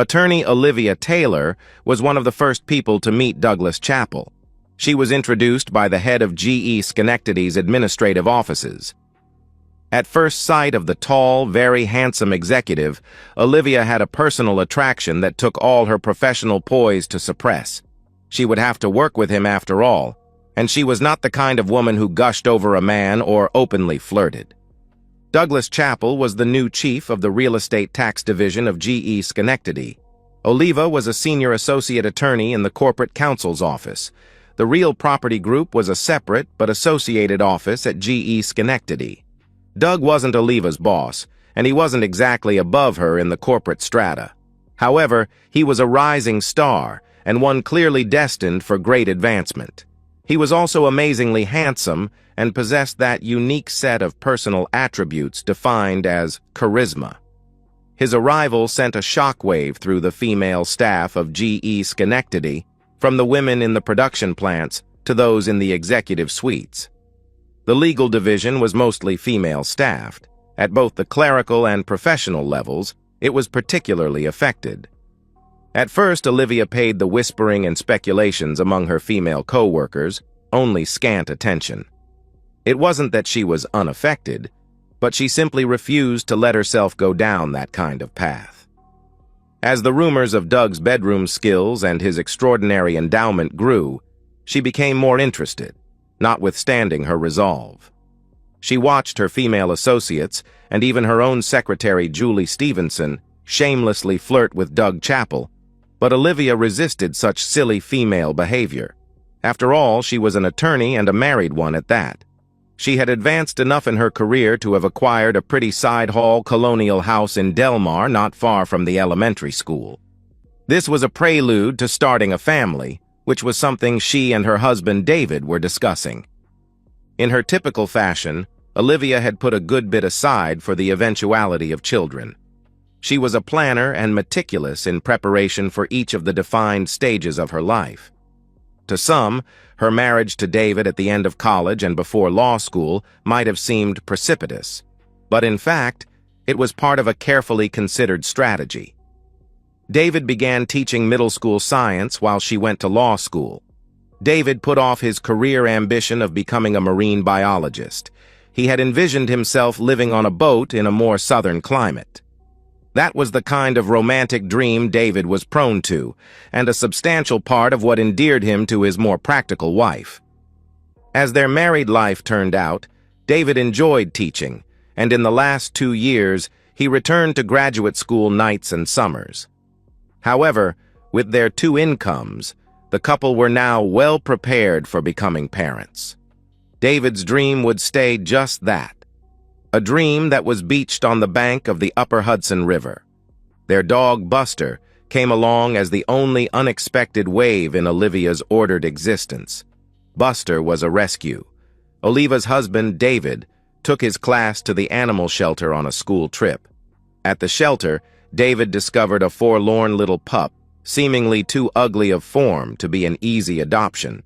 Attorney Olivia Taylor was one of the first people to meet Douglas Chappell. She was introduced by the head of GE Schenectady's administrative offices. At first sight of the tall, very handsome executive, Olivia had a personal attraction that took all her professional poise to suppress. She would have to work with him after all, and she was not the kind of woman who gushed over a man or openly flirted. Douglas Chappell was the new chief of the Real Estate Tax Division of GE Schenectady. Olivia was a senior associate attorney in the corporate counsel's office. The Real Property Group was a separate but associated office at GE Schenectady. Doug wasn't Olivia's boss, and he wasn't exactly above her in the corporate strata. However, he was a rising star, and one clearly destined for great advancement. He was also amazingly handsome and possessed that unique set of personal attributes defined as charisma. His arrival sent a shockwave through the female staff of GE Schenectady, from the women in the production plants to those in the executive suites. The legal division was mostly female-staffed. At both the clerical and professional levels, it was particularly affected. At first, Olivia paid the whispering and speculations among her female co-workers only scant attention. It wasn't that she was unaffected, but she simply refused to let herself go down that kind of path. As the rumors of Doug's bedroom skills and his extraordinary endowment grew, she became more interested, notwithstanding her resolve. She watched her female associates, and even her own secretary Julie Stevenson, shamelessly flirt with Doug Chappell, but Olivia resisted such silly female behavior. After all, she was an attorney and a married one at that. She had advanced enough in her career to have acquired a pretty side-hall colonial house in Delmar not far from the elementary school. This was a prelude to starting a family, which was something she and her husband David were discussing. In her typical fashion, Olivia had put a good bit aside for the eventuality of children. She was a planner and meticulous in preparation for each of the defined stages of her life. To some, her marriage to David at the end of college and before law school might have seemed precipitous, but in fact, it was part of a carefully considered strategy. David began teaching middle school science while she went to law school. David put off his career ambition of becoming a marine biologist. He had envisioned himself living on a boat in a more southern climate. That was the kind of romantic dream David was prone to, and a substantial part of what endeared him to his more practical wife. As their married life turned out, David enjoyed teaching, and in the last 2 years, he returned to graduate school nights and summers. However, with their 2 incomes, the couple were now well prepared for becoming parents. David's dream would stay just that. A dream that was beached on the bank of the Upper Hudson River. Their dog, Buster, came along as the only unexpected wave in Olivia's ordered existence. Buster was a rescue. Olivia's husband, David, took his class to the animal shelter on a school trip. At the shelter, David discovered a forlorn little pup, seemingly too ugly of form to be an easy adoption.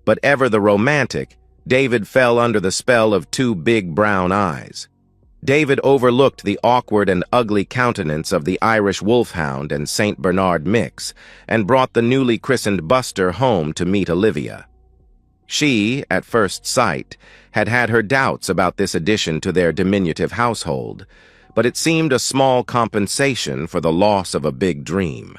But ever the romantic, David fell under the spell of 2 big brown eyes. David overlooked the awkward and ugly countenance of the Irish Wolfhound and St. Bernard mix and brought the newly christened Buster home to meet Olivia. She, at first sight, had had her doubts about this addition to their diminutive household, but it seemed a small compensation for the loss of a big dream.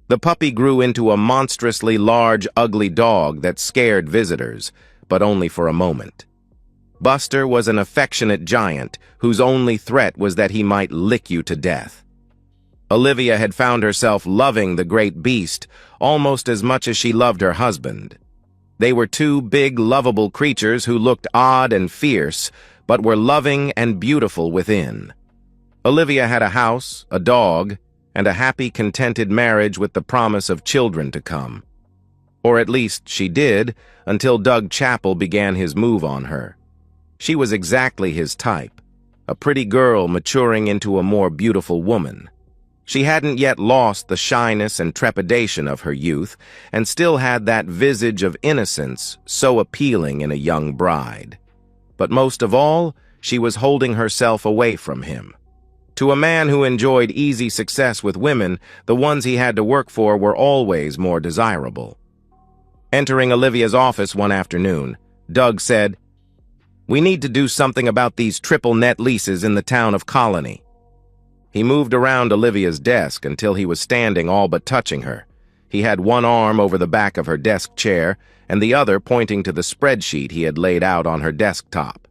The puppy grew into a monstrously large, ugly dog that scared visitors, but only for a moment. Buster was an affectionate giant whose only threat was that he might lick you to death. Olivia had found herself loving the great beast almost as much as she loved her husband. They were 2 big, lovable creatures who looked odd and fierce, but were loving and beautiful within. Olivia had a house, a dog, and a happy, contented marriage with the promise of children to come. Or at least she did, until Doug Chappell began his move on her. She was exactly his type, a pretty girl maturing into a more beautiful woman. She hadn't yet lost the shyness and trepidation of her youth, and still had that visage of innocence so appealing in a young bride. But most of all, she was holding herself away from him. To a man who enjoyed easy success with women, the ones he had to work for were always more desirable. Entering Olivia's office one afternoon, Doug said, "We need to do something about these triple net leases in the town of Colony." He moved around Olivia's desk until he was standing all but touching her. He had one arm over the back of her desk chair and the other pointing to the spreadsheet he had laid out on her desktop.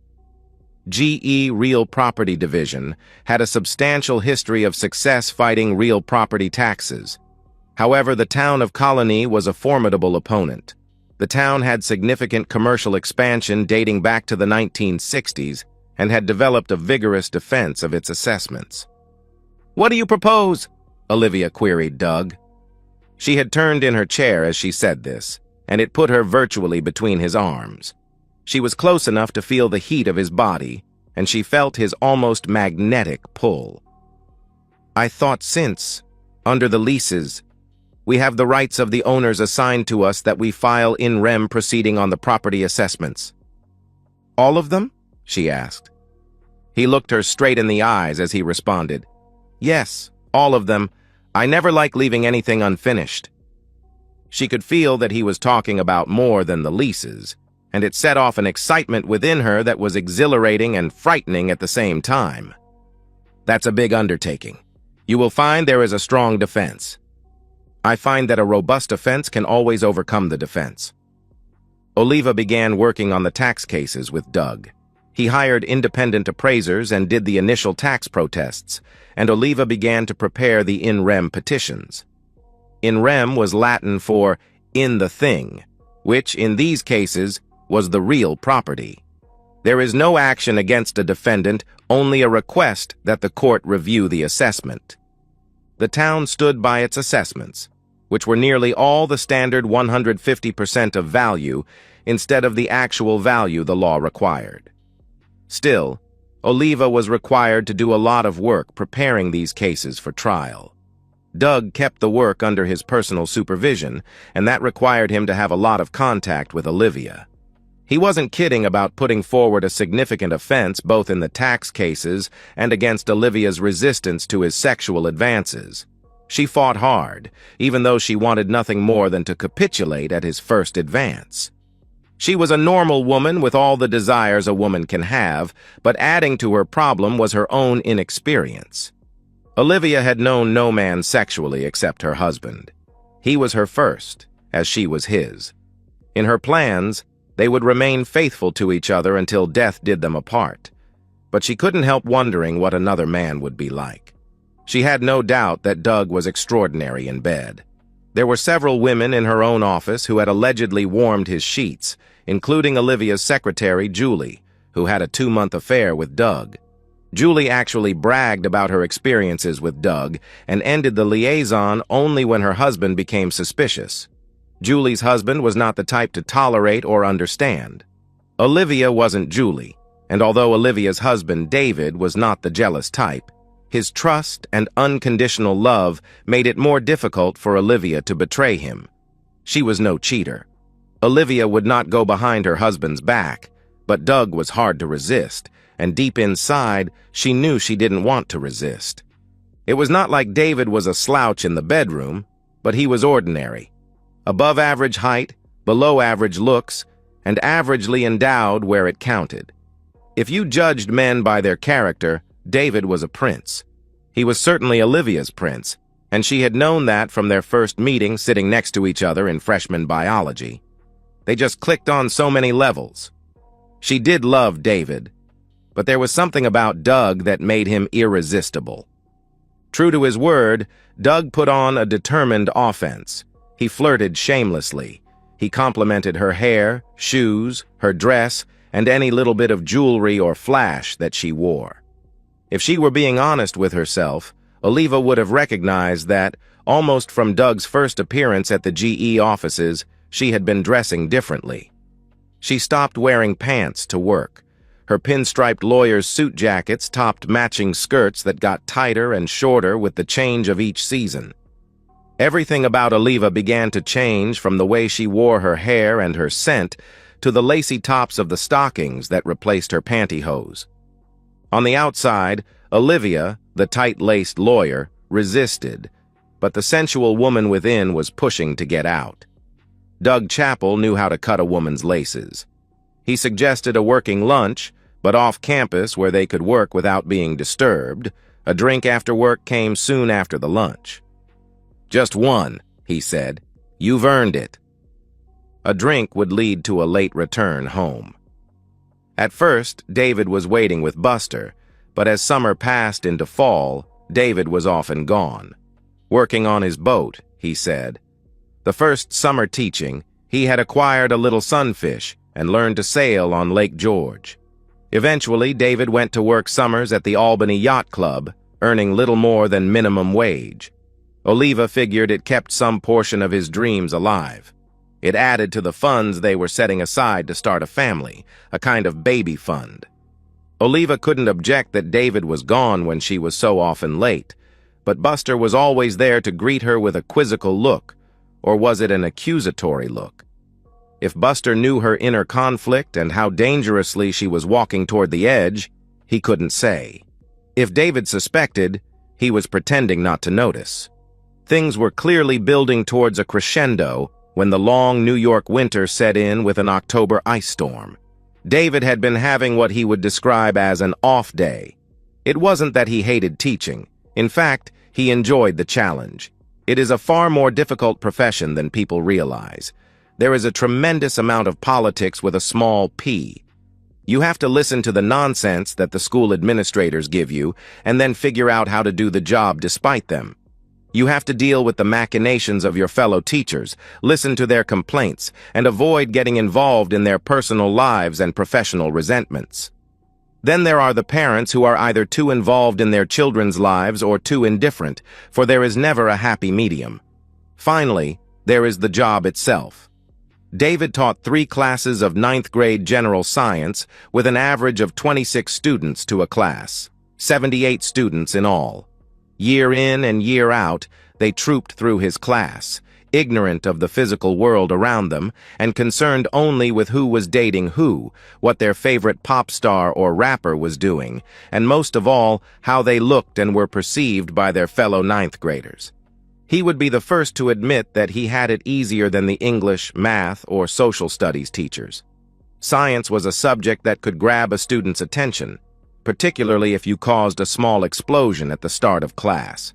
GE Real Property Division had a substantial history of success fighting real property taxes. However, the town of Colony was a formidable opponent. The town had significant commercial expansion dating back to the 1960s and had developed a vigorous defense of its assessments. "What do you propose?" Olivia queried Doug. She had turned in her chair as she said this, and it put her virtually between his arms. She was close enough to feel the heat of his body, and she felt his almost magnetic pull. "I thought since, under the leases, we have the rights of the owners assigned to us that we file in rem proceeding on the property assessments." "All of them?" she asked. He looked her straight in the eyes as he responded, "Yes, all of them. I never like leaving anything unfinished." She could feel that he was talking about more than the leases, and it set off an excitement within her that was exhilarating and frightening at the same time. "That's a big undertaking. You will find there is a strong defense." "I find that a robust offense can always overcome the defense." Oliva began working on the tax cases with Doug. He hired independent appraisers and did the initial tax protests, and Oliva began to prepare the in rem petitions. In rem was Latin for "in the thing," which, in these cases, was the real property. There is no action against a defendant, only a request that the court review the assessment. The town stood by its assessments, which were nearly all the standard 150% of value instead of the actual value the law required. Still, Oliva was required to do a lot of work preparing these cases for trial. Doug kept the work under his personal supervision, and that required him to have a lot of contact with Olivia. He wasn't kidding about putting forward a significant offense both in the tax cases and against Olivia's resistance to his sexual advances. She fought hard, even though she wanted nothing more than to capitulate at his first advance. She was a normal woman with all the desires a woman can have, but adding to her problem was her own inexperience. Olivia had known no man sexually except her husband. He was her first, as she was his. In her plans, they would remain faithful to each other until death did them apart. But she couldn't help wondering what another man would be like. She had no doubt that Doug was extraordinary in bed. There were several women in her own office who had allegedly warmed his sheets, including Olivia's secretary, Julie, who had a 2-month affair with Doug. Julie actually bragged about her experiences with Doug and ended the liaison only when her husband became suspicious. Julie's husband was not the type to tolerate or understand. Olivia wasn't Julie, and although Olivia's husband, David, was not the jealous type, his trust and unconditional love made it more difficult for Olivia to betray him. She was no cheater. Olivia would not go behind her husband's back, but Doug was hard to resist, and deep inside, she knew she didn't want to resist. It was not like David was a slouch in the bedroom, but he was ordinary. Above average height, below average looks, and averagely endowed where it counted. If you judged men by their character, David was a prince. He was certainly Olivia's prince, and she had known that from their first meeting sitting next to each other in freshman biology. They just clicked on so many levels. She did love David, but there was something about Doug that made him irresistible. True to his word, Doug put on a determined offense. He flirted shamelessly. He complimented her hair, shoes, her dress, and any little bit of jewelry or flash that she wore. If she were being honest with herself, Oliva would have recognized that, almost from Doug's first appearance at the GE offices, she had been dressing differently. She stopped wearing pants to work. Her pinstriped lawyer's suit jackets topped matching skirts that got tighter and shorter with the change of each season. Everything about Oliva began to change, from the way she wore her hair and her scent to the lacy tops of the stockings that replaced her pantyhose. On the outside, Olivia, the tight-laced lawyer, resisted, but the sensual woman within was pushing to get out. Doug Chappell knew how to cut a woman's laces. He suggested a working lunch, but off campus where they could work without being disturbed. A drink after work came soon after the lunch. "Just one," he said. "You've earned it." A drink would lead to a late return home. At first, David was waiting with Buster, but as summer passed into fall, David was often gone. Working on his boat, he said. The first summer teaching, he had acquired a little sunfish and learned to sail on Lake George. Eventually, David went to work summers at the Albany Yacht Club, earning little more than minimum wage. Oliva figured it kept some portion of his dreams alive. It added to the funds they were setting aside to start a family, a kind of baby fund. Oliva couldn't object that David was gone when she was so often late, but Buster was always there to greet her with a quizzical look, or was it an accusatory look? If Buster knew her inner conflict and how dangerously she was walking toward the edge, he couldn't say. If David suspected, he was pretending not to notice. Things were clearly building towards a crescendo when the long New York winter set in with an October ice storm. David had been having what he would describe as an off day. It wasn't that he hated teaching. In fact, he enjoyed the challenge. It is a far more difficult profession than people realize. There is a tremendous amount of politics with a small p. You have to listen to the nonsense that the school administrators give you and then figure out how to do the job despite them. You have to deal with the machinations of your fellow teachers, listen to their complaints, and avoid getting involved in their personal lives and professional resentments. Then there are the parents who are either too involved in their children's lives or too indifferent, for there is never a happy medium. Finally, there is the job itself. David taught 3 classes of 9th grade general science with an average of 26 students to a class, 78 students in all. Year in and year out, they trooped through his class, ignorant of the physical world around them and concerned only with who was dating who, what their favorite pop star or rapper was doing, and most of all, how they looked and were perceived by their fellow 9th graders. He would be the first to admit that he had it easier than the English, math, or social studies teachers. Science was a subject that could grab a student's attention, particularly if you caused a small explosion at the start of class.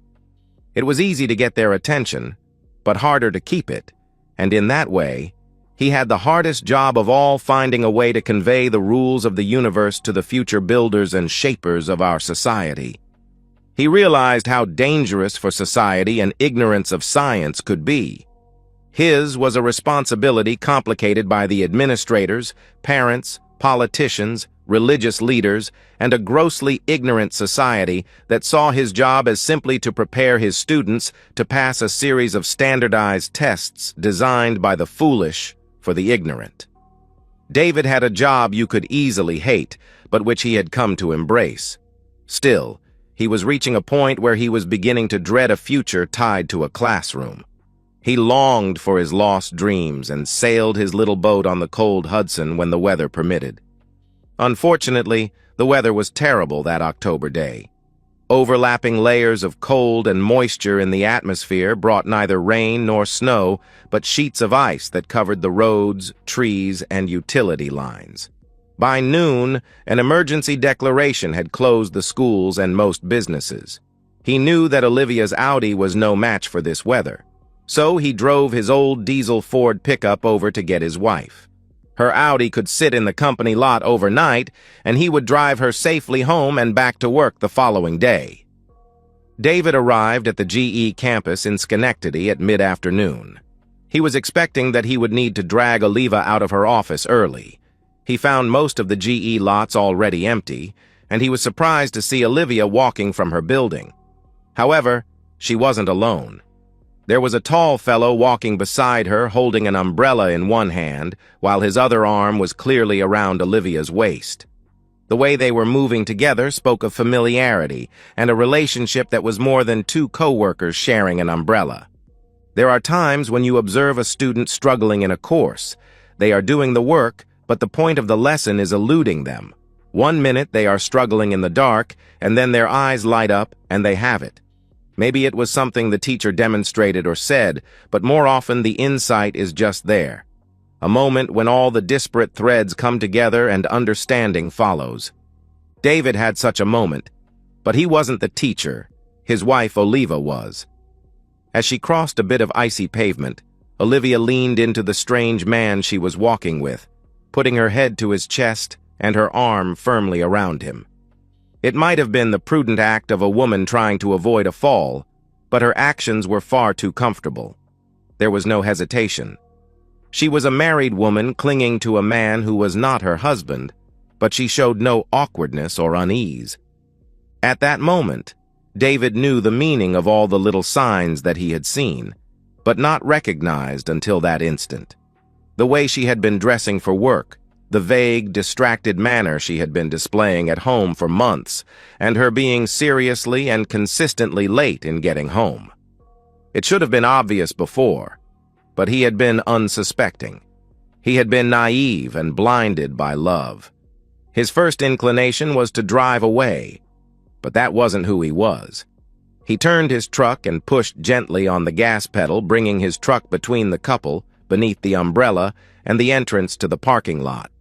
It was easy to get their attention, but harder to keep it, and in that way, he had the hardest job of all, finding a way to convey the rules of the universe to the future builders and shapers of our society. He realized how dangerous for society an ignorance of science could be. His was a responsibility complicated by the administrators, parents, politicians, religious leaders, and a grossly ignorant society that saw his job as simply to prepare his students to pass a series of standardized tests designed by the foolish for the ignorant. David had a job you could easily hate, but which he had come to embrace. Still, he was reaching a point where he was beginning to dread a future tied to a classroom. He longed for his lost dreams and sailed his little boat on the cold Hudson when the weather permitted. Unfortunately, the weather was terrible that October day. Overlapping layers of cold and moisture in the atmosphere brought neither rain nor snow, but sheets of ice that covered the roads, trees, and utility lines. By noon, an emergency declaration had closed the schools and most businesses. He knew that Olivia's Audi was no match for this weather, so he drove his old diesel Ford pickup over to get his wife. Her Audi could sit in the company lot overnight, and he would drive her safely home and back to work the following day. David arrived at the GE campus in Schenectady at mid-afternoon. He was expecting that he would need to drag Oliva out of her office early. He found most of the GE lots already empty, and he was surprised to see Olivia walking from her building. However, she wasn't alone. There was a tall fellow walking beside her, holding an umbrella in one hand, while his other arm was clearly around Olivia's waist. The way they were moving together spoke of familiarity and a relationship that was more than 2 co-workers sharing an umbrella. There are times when you observe a student struggling in a course. They are doing the work, but the point of the lesson is eluding them. 1 minute they are struggling in the dark, and then their eyes light up and they have it. Maybe it was something the teacher demonstrated or said, but more often the insight is just there. A moment when all the disparate threads come together and understanding follows. David had such a moment, but he wasn't the teacher. His wife, Oliva, was. As she crossed a bit of icy pavement, Olivia leaned into the strange man she was walking with, putting her head to his chest and her arm firmly around him. It might have been the prudent act of a woman trying to avoid a fall, but her actions were far too comfortable. There was no hesitation. She was a married woman clinging to a man who was not her husband, but she showed no awkwardness or unease. At that moment, David knew the meaning of all the little signs that he had seen, but not recognized until that instant. The way she had been dressing for work, the vague, distracted manner she had been displaying at home for months, and her being seriously and consistently late in getting home. It should have been obvious before, but he had been unsuspecting. He had been naive and blinded by love. His first inclination was to drive away, but that wasn't who he was. He turned his truck and pushed gently on the gas pedal, bringing his truck between the couple, beneath the umbrella, and the entrance to the parking lot.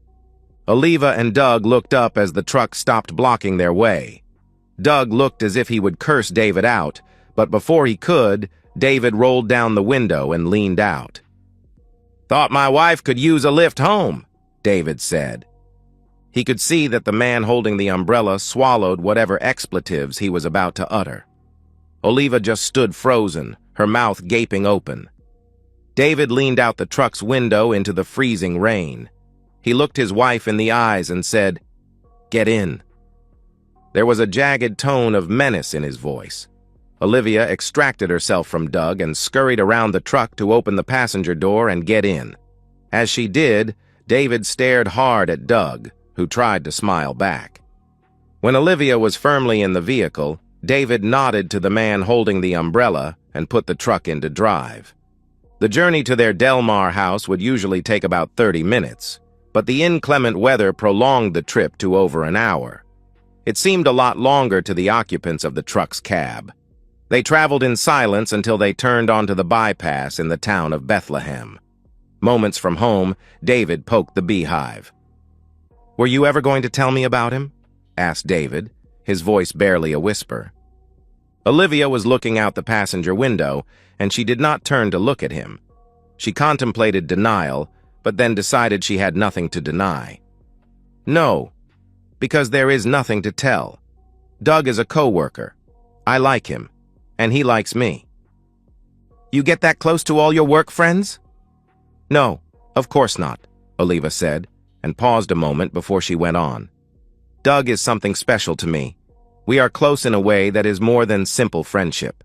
Oliva and Doug looked up as the truck stopped blocking their way. Doug looked as if he would curse David out, but before he could, David rolled down the window and leaned out. "Thought my wife could use a lift home," David said. He could see that the man holding the umbrella swallowed whatever expletives he was about to utter. Oliva just stood frozen, her mouth gaping open. David leaned out the truck's window into the freezing rain. He looked his wife in the eyes and said, "Get in." There was a jagged tone of menace in his voice. Olivia extracted herself from Doug and scurried around the truck to open the passenger door and get in. As she did, David stared hard at Doug, who tried to smile back. When Olivia was firmly in the vehicle, David nodded to the man holding the umbrella and put the truck into drive. The journey to their Delmar house would usually take about 30 minutes, but the inclement weather prolonged the trip to over an hour. It seemed a lot longer to the occupants of the truck's cab. They traveled in silence until they turned onto the bypass in the town of Bethlehem. Moments from home, David poked the beehive. "Were you ever going to tell me about him?" asked David, his voice barely a whisper. Olivia was looking out the passenger window, and she did not turn to look at him. She contemplated denial, but then decided she had nothing to deny. "No, because there is nothing to tell. Doug is a co-worker. I like him, and he likes me." "You get that close to all your work friends?" "No, of course not," Oliva said, and paused a moment before she went on. "Doug is something special to me. We are close in a way that is more than simple friendship."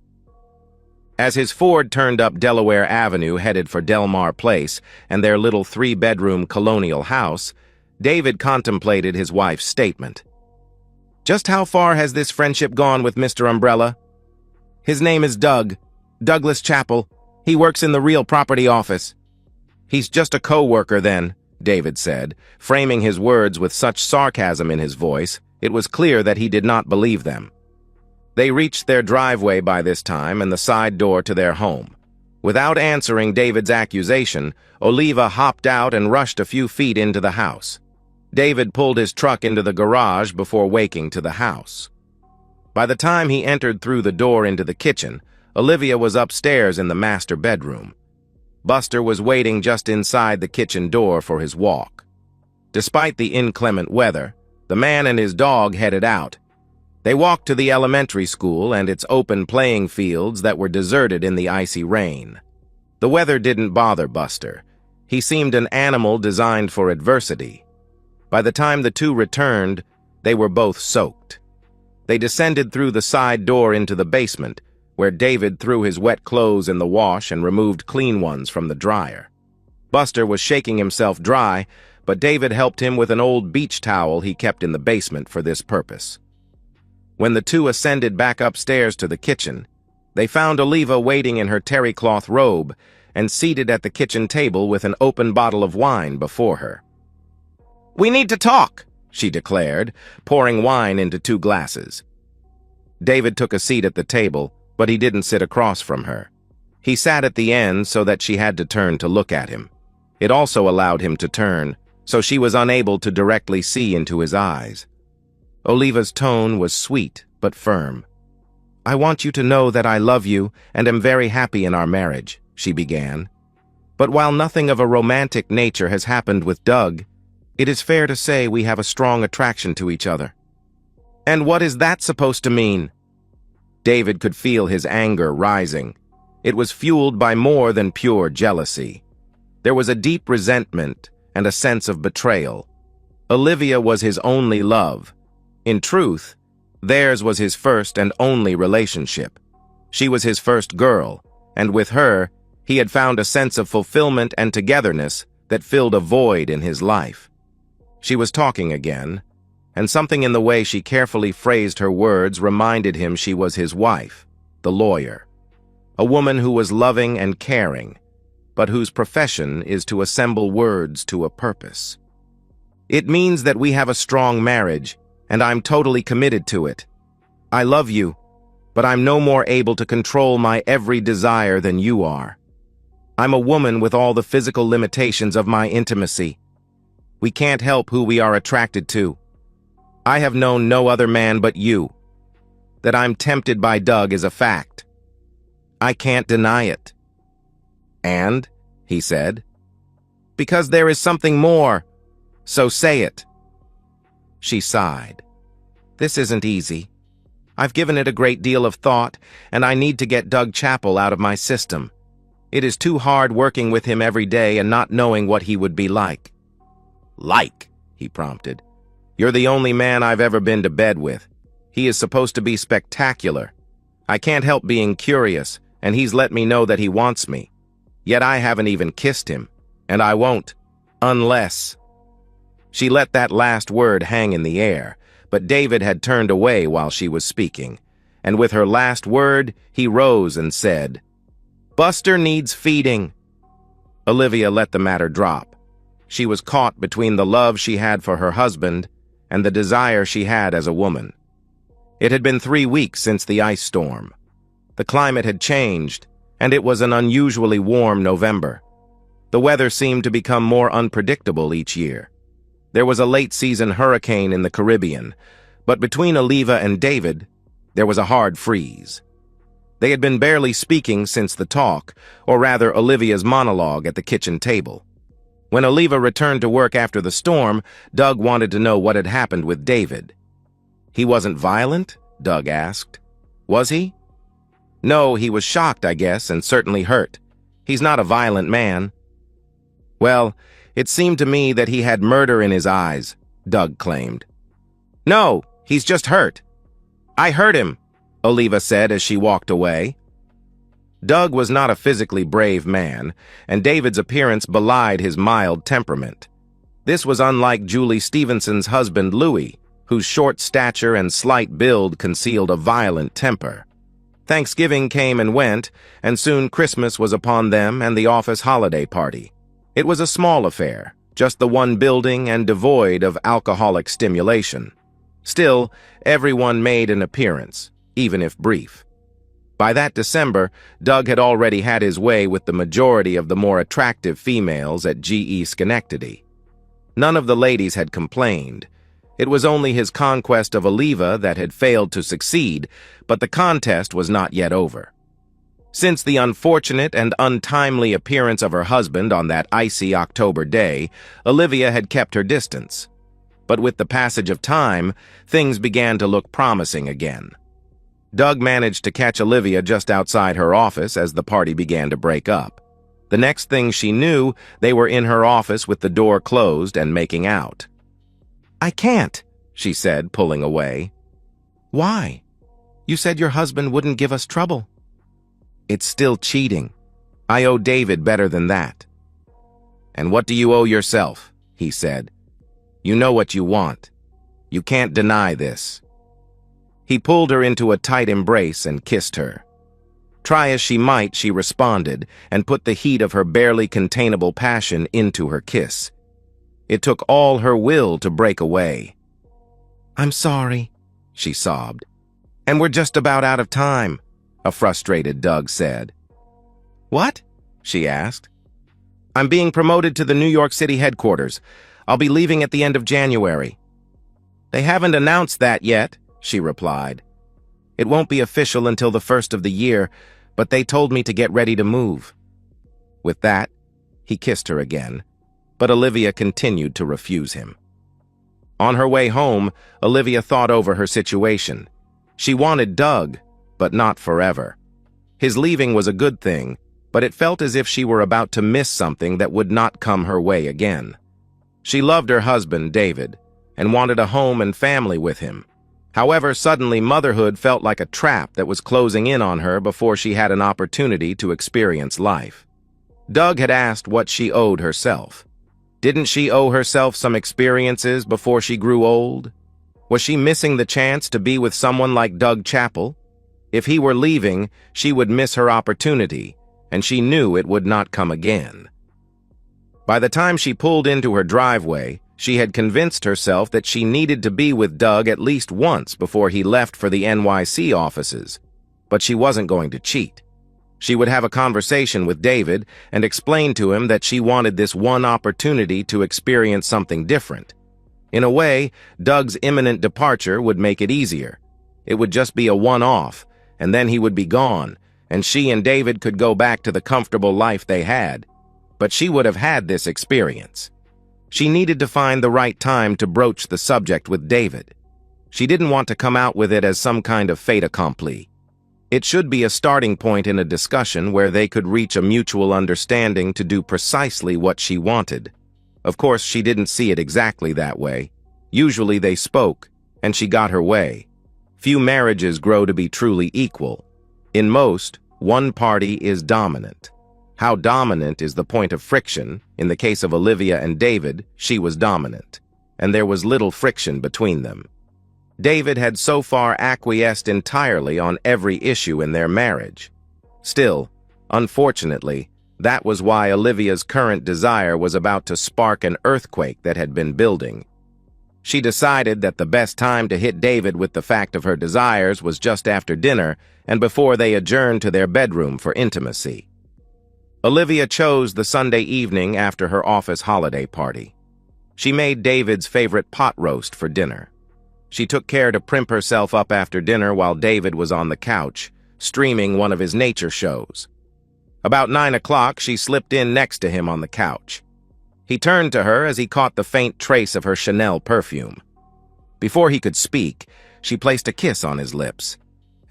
As his Ford turned up Delaware Avenue headed for Delmar Place and their little 3-bedroom colonial house, David contemplated his wife's statement. "Just how far has this friendship gone with Mr. Umbrella?" "His name is Doug. Douglas Chappell. He works in the real property office." "He's just a co-worker then," David said, framing his words with such sarcasm in his voice, it was clear that he did not believe them. They reached their driveway by this time and the side door to their home. Without answering David's accusation, Oliva hopped out and rushed a few feet into the house. David pulled his truck into the garage before waking to the house. By the time he entered through the door into the kitchen, Olivia was upstairs in the master bedroom. Buster was waiting just inside the kitchen door for his walk. Despite the inclement weather, the man and his dog headed out. They walked to the elementary school and its open playing fields that were deserted in the icy rain. The weather didn't bother Buster. He seemed an animal designed for adversity. By the time the two returned, they were both soaked. They descended through the side door into the basement, where David threw his wet clothes in the wash and removed clean ones from the dryer. Buster was shaking himself dry, but David helped him with an old beach towel he kept in the basement for this purpose. When the two ascended back upstairs to the kitchen, they found Oliva waiting in her terry cloth robe and seated at the kitchen table with an open bottle of wine before her. "We need to talk," she declared, pouring wine into 2 glasses. David took a seat at the table, but he didn't sit across from her. He sat at the end so that she had to turn to look at him. It also allowed him to turn, so she was unable to directly see into his eyes. Oliva's tone was sweet but firm. "I want you to know that I love you and am very happy in our marriage," she began. "But while nothing of a romantic nature has happened with Doug, it is fair to say we have a strong attraction to each other." "And what is that supposed to mean?" David could feel his anger rising. It was fueled by more than pure jealousy. There was a deep resentment and a sense of betrayal. Olivia was his only love. In truth, theirs was his first and only relationship. She was his first girl, and with her, he had found a sense of fulfillment and togetherness that filled a void in his life. She was talking again, and something in the way she carefully phrased her words reminded him she was his wife, the lawyer. A woman who was loving and caring, but whose profession is to assemble words to a purpose. "It means that we have a strong marriage, and I'm totally committed to it. I love you, but I'm no more able to control my every desire than you are. I'm a woman with all the physical limitations of my intimacy. We can't help who we are attracted to. I have known no other man but you. That I'm tempted by Doug is a fact. I can't deny it." "And?" he said. "Because there is something more, so say it." She sighed. "This isn't easy. I've given it a great deal of thought, and I need to get Doug Chappell out of my system. It is too hard working with him every day and not knowing what he would be like." "Like?" he prompted. "You're the only man I've ever been to bed with. He is supposed to be spectacular. I can't help being curious, and he's let me know that he wants me. Yet I haven't even kissed him, and I won't, unless—" She let that last word hang in the air, but David had turned away while she was speaking, and with her last word, he rose and said, "Buster needs feeding." Olivia let the matter drop. She was caught between the love she had for her husband and the desire she had as a woman. It had been 3 weeks since the ice storm. The climate had changed, and it was an unusually warm November. The weather seemed to become more unpredictable each year. There was a late-season hurricane in the Caribbean, but between Oliva and David, there was a hard freeze. They had been barely speaking since the talk, or rather Olivia's monologue at the kitchen table. When Oliva returned to work after the storm, Doug wanted to know what had happened with David. "He wasn't violent?" Doug asked. "Was he?" "No, he was shocked, I guess, and certainly hurt. He's not a violent man." "Well, it seemed to me that he had murder in his eyes," Doug claimed. "No, he's just hurt." "I hurt him," Oliva said as she walked away. Doug was not a physically brave man, and David's appearance belied his mild temperament. This was unlike Julie Stevenson's husband, Louis, whose short stature and slight build concealed a violent temper. Thanksgiving came and went, and soon Christmas was upon them and the office holiday party. It was a small affair, just the one building and devoid of alcoholic stimulation. Still, everyone made an appearance, even if brief. By that December, Doug had already had his way with the majority of the more attractive females at GE Schenectady. None of the ladies had complained. It was only his conquest of Oliva that had failed to succeed, but the contest was not yet over. Since the unfortunate and untimely appearance of her husband on that icy October day, Olivia had kept her distance. But with the passage of time, things began to look promising again. Doug managed to catch Olivia just outside her office as the party began to break up. The next thing she knew, they were in her office with the door closed and making out. "I can't," she said, pulling away. "Why? You said your husband wouldn't give us trouble." "It's still cheating. I owe David better than that." "And what do you owe yourself?" he said. "You know what you want. You can't deny this." He pulled her into a tight embrace and kissed her. Try as she might, she responded and put the heat of her barely containable passion into her kiss. It took all her will to break away. "I'm sorry," she sobbed. "And we're just about out of time," a frustrated Doug said. "What?" she asked. "I'm being promoted to the New York City headquarters. I'll be leaving at the end of January." "They haven't announced that yet," she replied. "It won't be official until the first of the year, but they told me to get ready to move." With that, he kissed her again, but Olivia continued to refuse him. On her way home, Olivia thought over her situation. She wanted Doug, but not forever. His leaving was a good thing, but it felt as if she were about to miss something that would not come her way again. She loved her husband, David, and wanted a home and family with him. However, suddenly motherhood felt like a trap that was closing in on her before she had an opportunity to experience life. Doug had asked what she owed herself. Didn't she owe herself some experiences before she grew old? Was she missing the chance to be with someone like Doug Chappell? If he were leaving, she would miss her opportunity, and she knew it would not come again. By the time she pulled into her driveway, she had convinced herself that she needed to be with Doug at least once before he left for the NYC offices. But she wasn't going to cheat. She would have a conversation with David and explain to him that she wanted this one opportunity to experience something different. In a way, Doug's imminent departure would make it easier. It would just be a one-off, and then he would be gone, and she and David could go back to the comfortable life they had. But she would have had this experience. She needed to find the right time to broach the subject with David. She didn't want to come out with it as some kind of fait accompli. It should be a starting point in a discussion where they could reach a mutual understanding to do precisely what she wanted. Of course, she didn't see it exactly that way. Usually they spoke, and she got her way. Few marriages grow to be truly equal. In most, one party is dominant. How dominant is the point of friction? In the case of Olivia and David, she was dominant, and there was little friction between them. David had so far acquiesced entirely on every issue in their marriage. Still, unfortunately, that was why Olivia's current desire was about to spark an earthquake that had been building. She decided that the best time to hit David with the fact of her desires was just after dinner and before they adjourned to their bedroom for intimacy. Olivia chose the Sunday evening after her office holiday party. She made David's favorite pot roast for dinner. She took care to primp herself up after dinner while David was on the couch, streaming one of his nature shows. About 9 o'clock, she slipped in next to him on the couch. He turned to her as he caught the faint trace of her Chanel perfume. Before he could speak, she placed a kiss on his lips,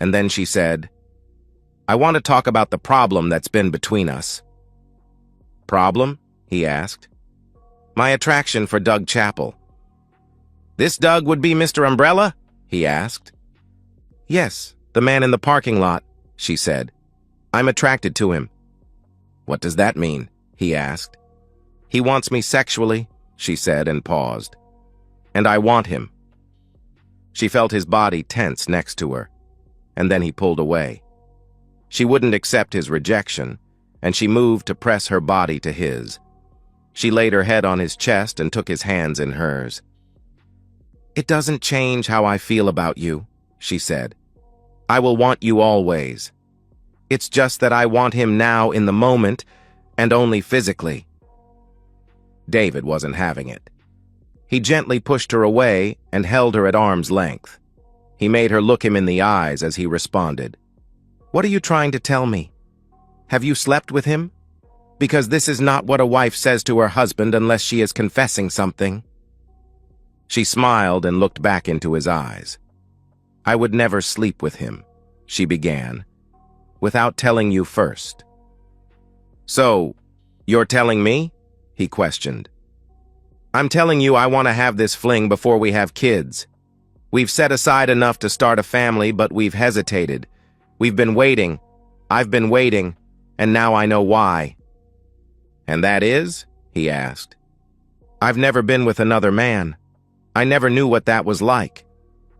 and then she said, "I want to talk about the problem that's been between us." "Problem?" he asked. "My attraction for Doug Chappell." "This Doug would be Mr. Umbrella?" he asked. "Yes, the man in the parking lot," she said. "I'm attracted to him." "What does that mean?" he asked. "He wants me sexually," she said and paused. "And I want him." She felt his body tense next to her, and then he pulled away. She wouldn't accept his rejection, and she moved to press her body to his. She laid her head on his chest and took his hands in hers. "It doesn't change how I feel about you," she said. "I will want you always. It's just that I want him now in the moment, and only physically." David wasn't having it. He gently pushed her away and held her at arm's length. He made her look him in the eyes as he responded. "What are you trying to tell me? Have you slept with him? Because this is not what a wife says to her husband unless she is confessing something." She smiled and looked back into his eyes. "I would never sleep with him," she began, "without telling you first." "So, you're telling me?" he questioned. "I'm telling you I want to have this fling before we have kids. We've set aside enough to start a family, but we've hesitated. We've been waiting. I've been waiting, and now I know why." "And that is?" he asked. "I've never been with another man. I never knew what that was like.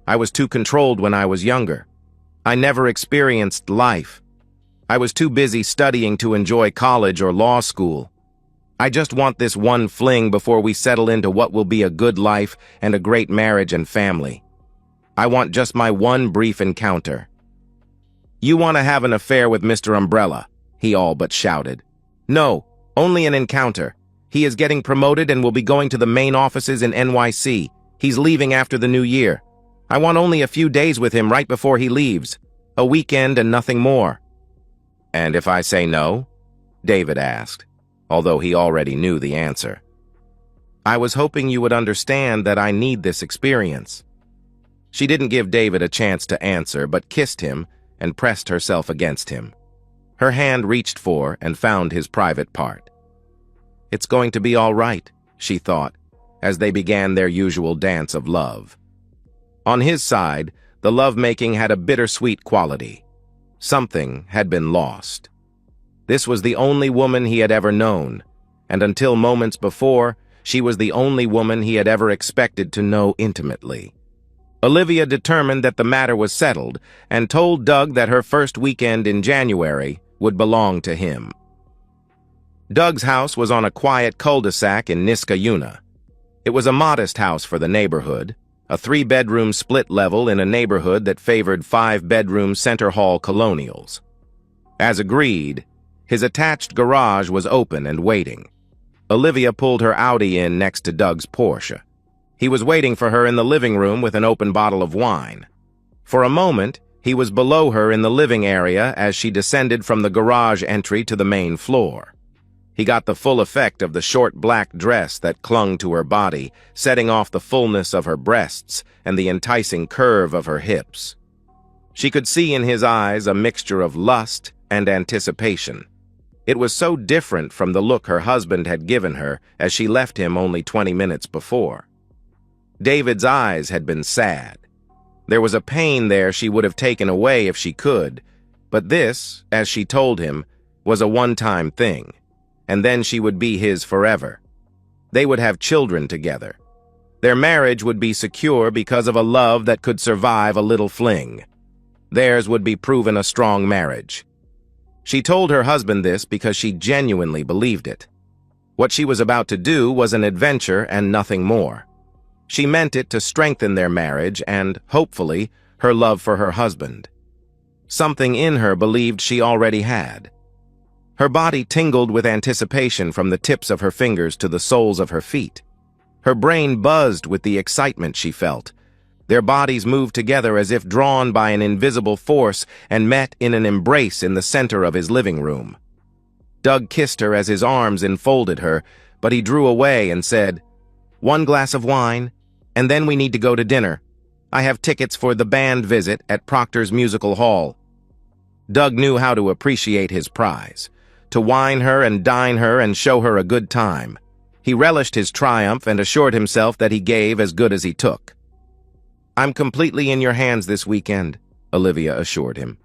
I was too controlled when I was younger. I never experienced life. I was too busy studying to enjoy college or law school. I just want this one fling before we settle into what will be a good life and a great marriage and family. I want just my one brief encounter." "You want to have an affair with Mr. Umbrella," he all but shouted. "No, only an encounter. He is getting promoted and will be going to the main offices in NYC. He's leaving after the new year. I want only a few days with him right before he leaves. A weekend and nothing more." "And if I say no?" David asked, although he already knew the answer. "I was hoping you would understand that I need this experience." She didn't give David a chance to answer, but kissed him and pressed herself against him. Her hand reached for and found his private part. "It's going to be all right," she thought, as they began their usual dance of love. On his side, the lovemaking had a bittersweet quality. Something had been lost. This was the only woman he had ever known, and until moments before, she was the only woman he had ever expected to know intimately. Olivia determined that the matter was settled and told Doug that her first weekend in January would belong to him. Doug's house was on a quiet cul-de-sac in Niskayuna. It was a modest house for the neighborhood, a 3-bedroom split level in a neighborhood that favored 5-bedroom center hall colonials. As agreed, his attached garage was open and waiting. Olivia pulled her Audi in next to Doug's Porsche. He was waiting for her in the living room with an open bottle of wine. For a moment, he was below her in the living area as she descended from the garage entry to the main floor. He got the full effect of the short black dress that clung to her body, setting off the fullness of her breasts and the enticing curve of her hips. She could see in his eyes a mixture of lust and anticipation. It was so different from the look her husband had given her as she left him only 20 minutes before. David's eyes had been sad. There was a pain there she would have taken away if she could, but this, as she told him, was a one-time thing, and then she would be his forever. They would have children together. Their marriage would be secure because of a love that could survive a little fling. Theirs would be proven a strong marriage. She told her husband this because she genuinely believed it. What she was about to do was an adventure and nothing more. She meant it to strengthen their marriage and, hopefully, her love for her husband. Something in her believed she already had. Her body tingled with anticipation from the tips of her fingers to the soles of her feet. Her brain buzzed with the excitement she felt. Their bodies moved together as if drawn by an invisible force and met in an embrace in the center of his living room. Doug kissed her as his arms enfolded her, but he drew away and said, "One glass of wine, and then we need to go to dinner. I have tickets for the band visit at Proctor's Musical Hall." Doug knew how to appreciate his prize, to wine her and dine her and show her a good time. He relished his triumph and assured himself that he gave as good as he took. "I'm completely in your hands this weekend," Olivia assured him.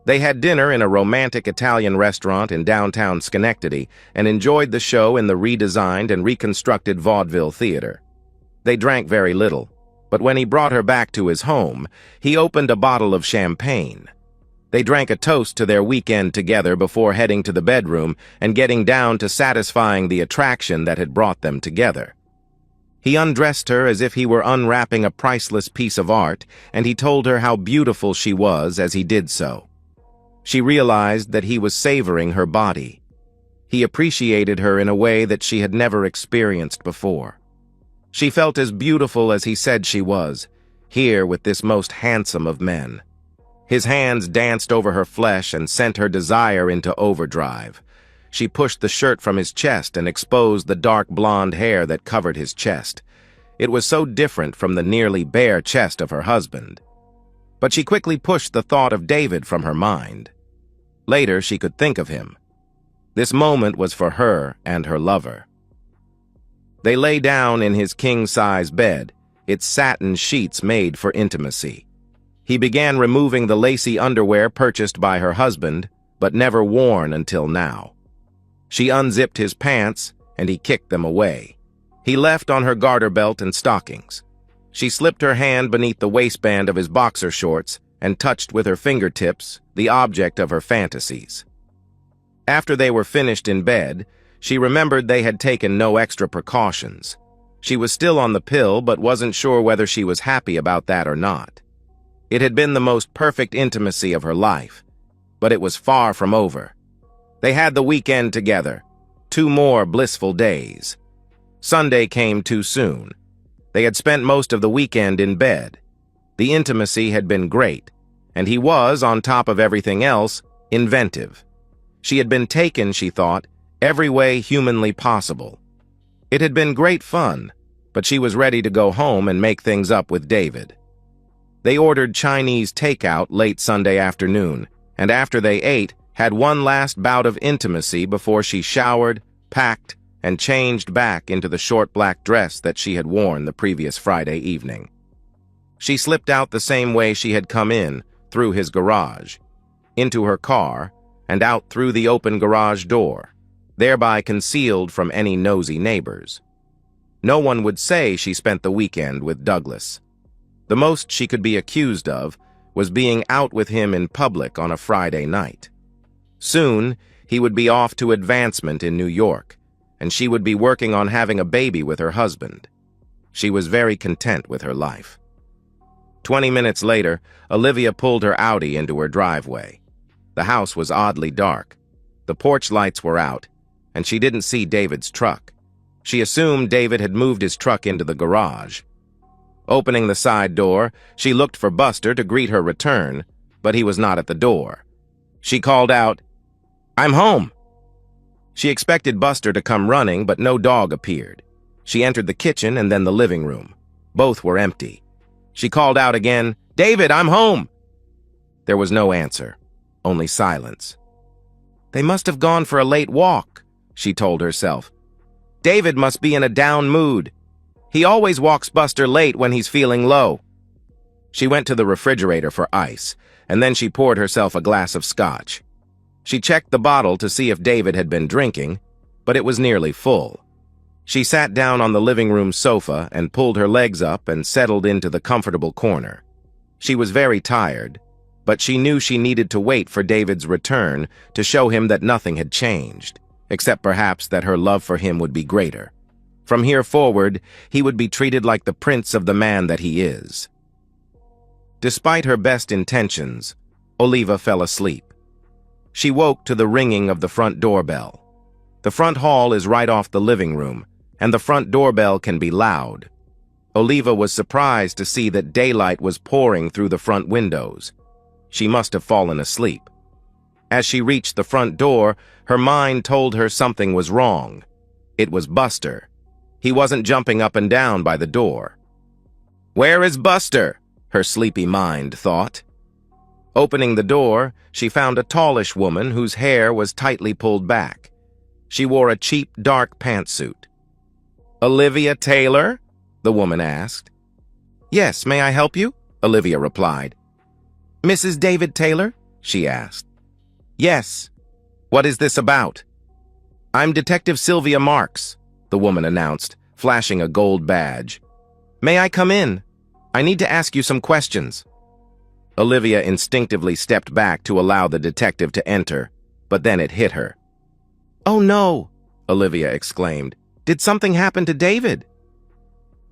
They had dinner in a romantic Italian restaurant in downtown Schenectady and enjoyed the show in the redesigned and reconstructed Vaudeville Theater. They drank very little, but when he brought her back to his home, he opened a bottle of champagne. They drank a toast to their weekend together before heading to the bedroom and getting down to satisfying the attraction that had brought them together. He undressed her as if he were unwrapping a priceless piece of art, and he told her how beautiful she was as he did so. She realized that he was savoring her body. He appreciated her in a way that she had never experienced before. She felt as beautiful as he said she was, here with this most handsome of men. His hands danced over her flesh and sent her desire into overdrive. She pushed the shirt from his chest and exposed the dark blonde hair that covered his chest. It was so different from the nearly bare chest of her husband. But she quickly pushed the thought of David from her mind. Later, she could think of him. This moment was for her and her lover. They lay down in his king-size bed, its satin sheets made for intimacy. He began removing the lacy underwear purchased by her husband, but never worn until now. She unzipped his pants, and he kicked them away. He left on her garter belt and stockings. She slipped her hand beneath the waistband of his boxer shorts and touched with her fingertips the object of her fantasies. After they were finished in bed, she remembered they had taken no extra precautions. She was still on the pill, but wasn't sure whether she was happy about that or not. It had been the most perfect intimacy of her life, but it was far from over. They had the weekend together, 2 more blissful days. Sunday came too soon. They had spent most of the weekend in bed. The intimacy had been great, and he was, on top of everything else, inventive. She had been taken, she thought, every way humanly possible. It had been great fun, but she was ready to go home and make things up with David. They ordered Chinese takeout late Sunday afternoon, and after they ate, had one last bout of intimacy before she showered, packed, and changed back into the short black dress that she had worn the previous Friday evening. She slipped out the same way she had come in, through his garage, into her car, and out through the open garage door, thereby concealed from any nosy neighbors. No one would say she spent the weekend with Douglas. The most she could be accused of was being out with him in public on a Friday night. Soon, he would be off to advancement in New York, and she would be working on having a baby with her husband. She was very content with her life. 20 minutes later, Olivia pulled her Audi into her driveway. The house was oddly dark. The porch lights were out, and she didn't see David's truck. She assumed David had moved his truck into the garage. Opening the side door, she looked for Buster to greet her return, but he was not at the door. She called out, "I'm home!" She expected Buster to come running, but no dog appeared. She entered the kitchen and then the living room. Both were empty. She called out again, "David, I'm home!" There was no answer, only silence. They must have gone for a late walk, she told herself. David must be in a down mood. He always walks Buster late when he's feeling low. She went to the refrigerator for ice, and then she poured herself a glass of scotch. She checked the bottle to see if David had been drinking, but it was nearly full. She sat down on the living room sofa and pulled her legs up and settled into the comfortable corner. She was very tired, but she knew she needed to wait for David's return to show him that nothing had changed, except perhaps that her love for him would be greater. From here forward, he would be treated like the prince of the man that he is. Despite her best intentions, Oliva fell asleep. She woke to the ringing of the front doorbell. The front hall is right off the living room, and the front doorbell can be loud. Oliva was surprised to see that daylight was pouring through the front windows. She must have fallen asleep. As she reached the front door, her mind told her something was wrong. It was Buster. He wasn't jumping up and down by the door. "Where is Buster?" her sleepy mind thought. Opening the door, she found a tallish woman whose hair was tightly pulled back. She wore a cheap, dark pantsuit. "Olivia Taylor?" the woman asked. "Yes, may I help you?" Olivia replied. "Mrs. David Taylor?" she asked. "Yes. What is this about?" "I'm Detective Sylvia Marks," the woman announced, flashing a gold badge. "May I come in? I need to ask you some questions." Olivia instinctively stepped back to allow the detective to enter, but then it hit her. "Oh no!" Olivia exclaimed. "Did something happen to David?"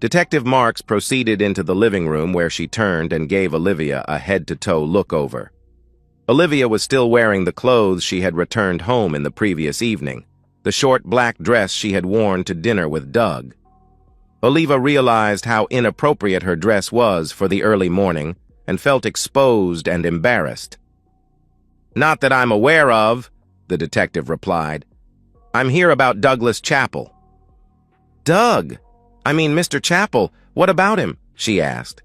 Detective Marks proceeded into the living room where she turned and gave Olivia a head-to-toe look-over. Olivia was still wearing the clothes she had returned home in the previous evening, the short black dress she had worn to dinner with Doug. Oliva realized how inappropriate her dress was for the early morning and felt exposed and embarrassed. "Not that I'm aware of," the detective replied. "I'm here about Douglas Chappell." "Doug? I mean, Mr. Chappell, what about him?" she asked.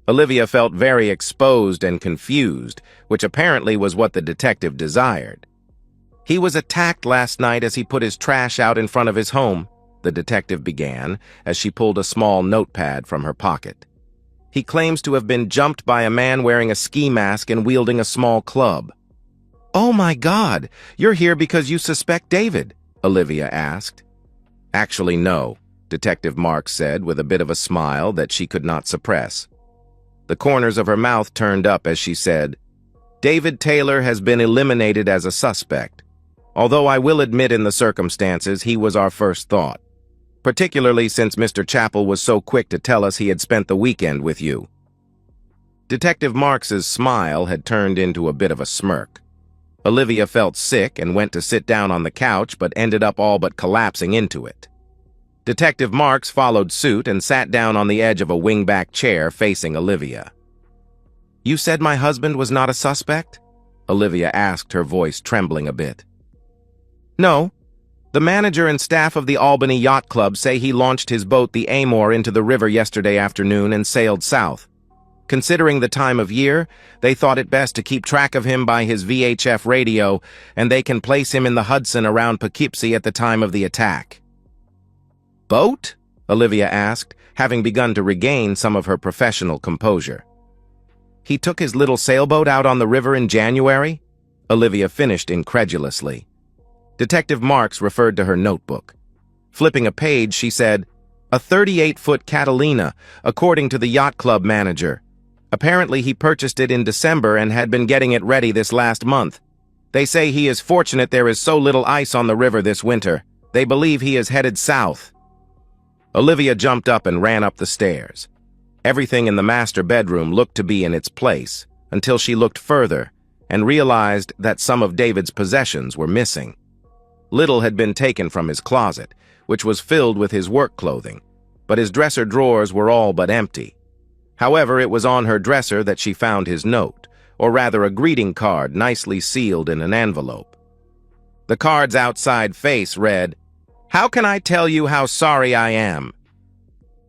Olivia felt very exposed and confused, which apparently was what the detective desired. "He was attacked last night as he put his trash out in front of his home," the detective began as she pulled a small notepad from her pocket. "He claims to have been jumped by a man wearing a ski mask and wielding a small club." "Oh my God, you're here because you suspect David?" Olivia asked. "Actually, no," Detective Marks said with a bit of a smile that she could not suppress. The corners of her mouth turned up as she said, "David Taylor has been eliminated as a suspect, although I will admit in the circumstances he was our first thought. particularly since Mr. Chappell was so quick to tell us he had spent the weekend with you." Detective Marks's smile had turned into a bit of a smirk. Olivia felt sick and went to sit down on the couch, but ended up all but collapsing into it. Detective Marks followed suit and sat down on the edge of a wingback chair facing Olivia. "You said my husband was not a suspect?" Olivia asked, her voice trembling a bit. "No. The manager and staff of the Albany Yacht Club say he launched his boat, the Amor, into the river yesterday afternoon and sailed south. Considering the time of year, they thought it best to keep track of him by his VHF radio, and they can place him in the Hudson around Poughkeepsie at the time of the attack." "Boat?" Olivia asked, having begun to regain some of her professional composure. "He took his little sailboat out on the river in January?" Olivia finished incredulously. Detective Marks referred to her notebook. Flipping a page, she said, "A 38-foot Catalina, according to the yacht club manager. Apparently he purchased it in December and had been getting it ready this last month. They say he is fortunate there is so little ice on the river this winter. They believe he is headed south." Olivia jumped up and ran up the stairs. Everything in the master bedroom looked to be in its place, until she looked further and realized that some of David's possessions were missing. Little had been taken from his closet, which was filled with his work clothing, but his dresser drawers were all but empty. However, it was on her dresser that she found his note, or rather a greeting card nicely sealed in an envelope. The card's outside face read, "How can I tell you how sorry I am?"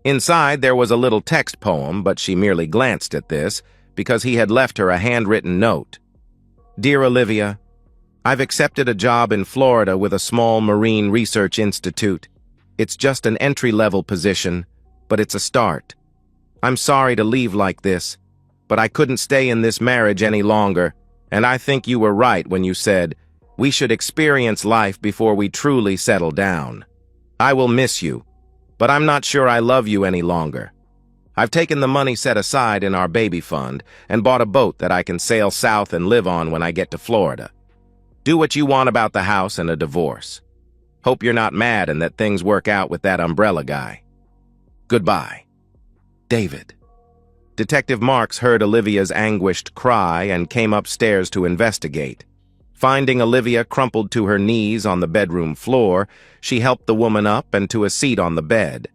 Inside there was a little text poem, but she merely glanced at this because he had left her a handwritten note. "Dear Olivia, I've accepted a job in Florida with a small marine research institute. It's just an entry-level position, but it's a start. I'm sorry to leave like this, but I couldn't stay in this marriage any longer, and I think you were right when you said, we should experience life before we truly settle down. I will miss you, but I'm not sure I love you any longer. I've taken the money set aside in our baby fund and bought a boat that I can sail south and live on when I get to Florida. Do what you want about the house and a divorce. Hope you're not mad and that things work out with that umbrella guy. Goodbye. David." Detective Marks heard Olivia's anguished cry and came upstairs to investigate. Finding Olivia crumpled to her knees on the bedroom floor, she helped the woman up and to a seat on the bed.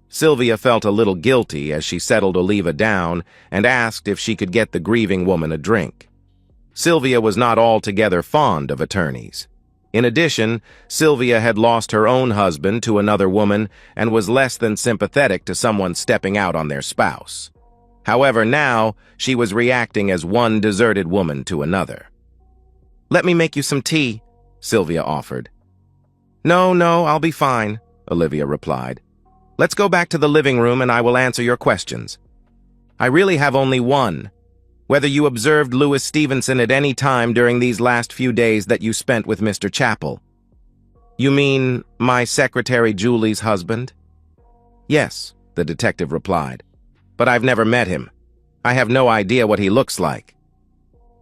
Sylvia felt a little guilty as she settled Olivia down and asked if she could get the grieving woman a drink. Sylvia was not altogether fond of attorneys. In addition, Sylvia had lost her own husband to another woman and was less than sympathetic to someone stepping out on their spouse. However, now she was reacting as one deserted woman to another. "Let me make you some tea," Sylvia offered. No, I'll be fine," Olivia replied. "Let's go back to the living room and I will answer your questions. I really have only one. Whether you observed Louis Stevenson at any time during these last few days that you spent with Mr. Chappell." "You mean my secretary Julie's husband?" "Yes," the detective replied. "But I've never met him. I have no idea what he looks like."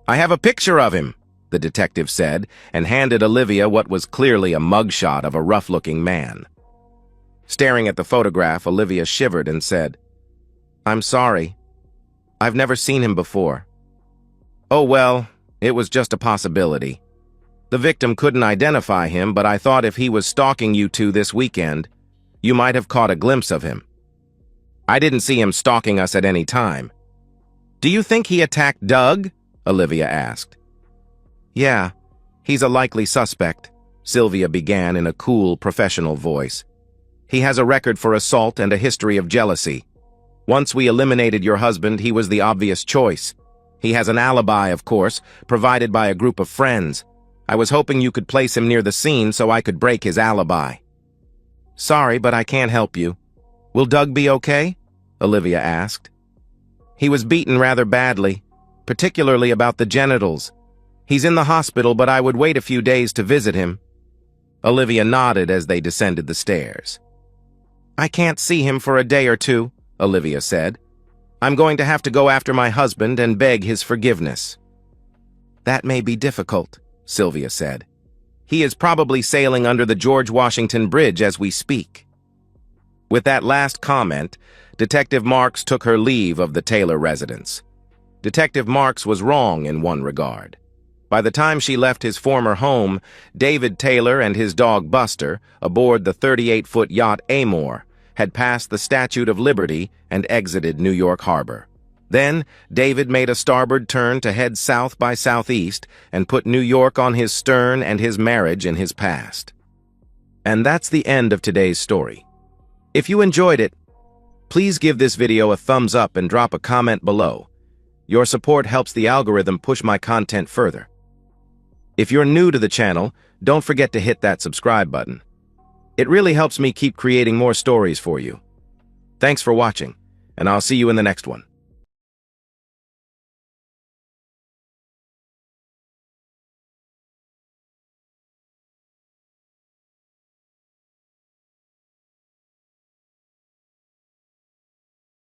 "I have a picture of him," the detective said, and handed Olivia what was clearly a mugshot of a rough-looking man. Staring at the photograph, Olivia shivered and said, "I'm sorry. I've never seen him before." "Oh, well, it was just a possibility. The victim couldn't identify him, but I thought if he was stalking you two this weekend, you might have caught a glimpse of him." "I didn't see him stalking us at any time." "Do you think he attacked Doug?" Olivia asked. "Yeah, he's a likely suspect," Sylvia began in a cool, professional voice. "He has a record for assault and a history of jealousy. Once we eliminated your husband, he was the obvious choice. He has an alibi, of course, provided by a group of friends. I was hoping you could place him near the scene so I could break his alibi." "Sorry, but I can't help you. Will Doug be okay?" Olivia asked. "He was beaten rather badly, particularly about the genitals. He's in the hospital, but I would wait a few days to visit him." Olivia nodded as they descended the stairs. "I can't see him for a day or two," Olivia said. "I'm going to have to go after my husband and beg his forgiveness." "That may be difficult," Sylvia said. "He is probably sailing under the George Washington Bridge as we speak." With that last comment, Detective Marks took her leave of the Taylor residence. Detective Marks was wrong in one regard. By the time she left his former home, David Taylor and his dog Buster, aboard the 38-foot yacht Amor, had passed the Statue of Liberty and exited New York Harbor. Then, David made a starboard turn to head south by southeast and put New York on his stern and his marriage in his past. And that's the end of today's story. If you enjoyed it, please give this video a thumbs up and drop a comment below. Your support helps the algorithm push my content further. If you're new to the channel, don't forget to hit that subscribe button. It really helps me keep creating more stories for you. Thanks for watching, and I'll see you in the next one.